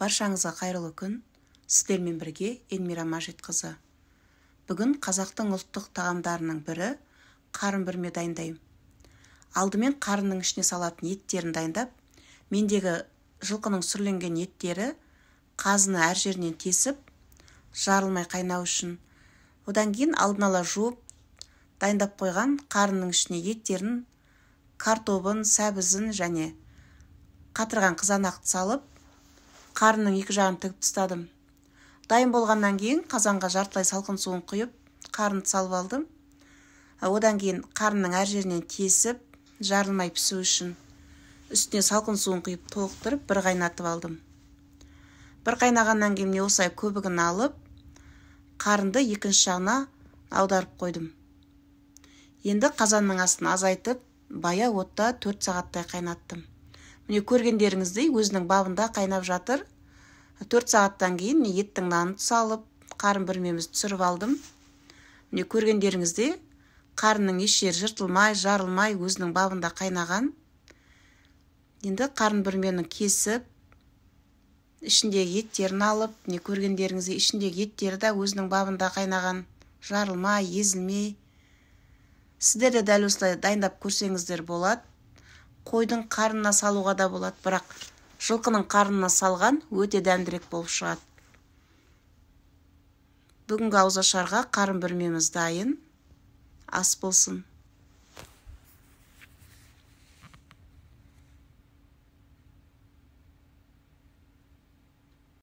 Баршаңызға қайырлы күн. Сіздермен бірге Эльмира Мажитқызы. Бүгін қазақтың ұлттық тағамдарының бірі қарын бүрме дайындаймын. Алдымен қарынның ішіне салатын еттерін дайындап, мендегі жылқының сүрленген еттері қазыны әр жерінен тесіп, жарылмай қайнау үшін. Одан кейін алдын ала жуып, дайындап қойған қарынның ішіне еттерін, картобын, сәбізін және қатырған қызанақты салып, қарынның екі жағын тігіп тастадым. Дайын болғаннан кейін қазанға жартылай салқын суын құйып, қарынды салып алдым. Одан кейін қарынның әр жерінен тесіп, жарылмай пісу үшін үстіне салқын суын құйып толықтырып, бір қайнатып алдым. Бір қайнағаннан кейін осылай көбігін алып, қарынды екінші жағына аударып қойдым. Енді қазанның астын азайтып, баяу отта 4 сағаттай қайнаттым. Міне көргендеріңіздей өзінің бабында қайнап жатыр. 4 сағаттан кейін еттің нанын салып, қарын бүрмемізді түсіріп алдым. Міне көргендеріңіздей қарынның еш жері жыртылмай, жарылмай өзінің бабында қайнаған. Енді қарын бүрменің кесіп, ішіндегі еттерін алып, міне көргендеріңіздей ішіндегі еттері де өзінің бабында қайнаған, жарылмай, езілмей. Сіздер де дәл осылай дайындап көрсеңіздер болады. Қойдың қарынына салуға да болады, бірақ жылқының қарынына салған өте дәмдірек болып шығады. Бүгінгі ауызашарға қарын бүрмеміз дайын. Ас болсын.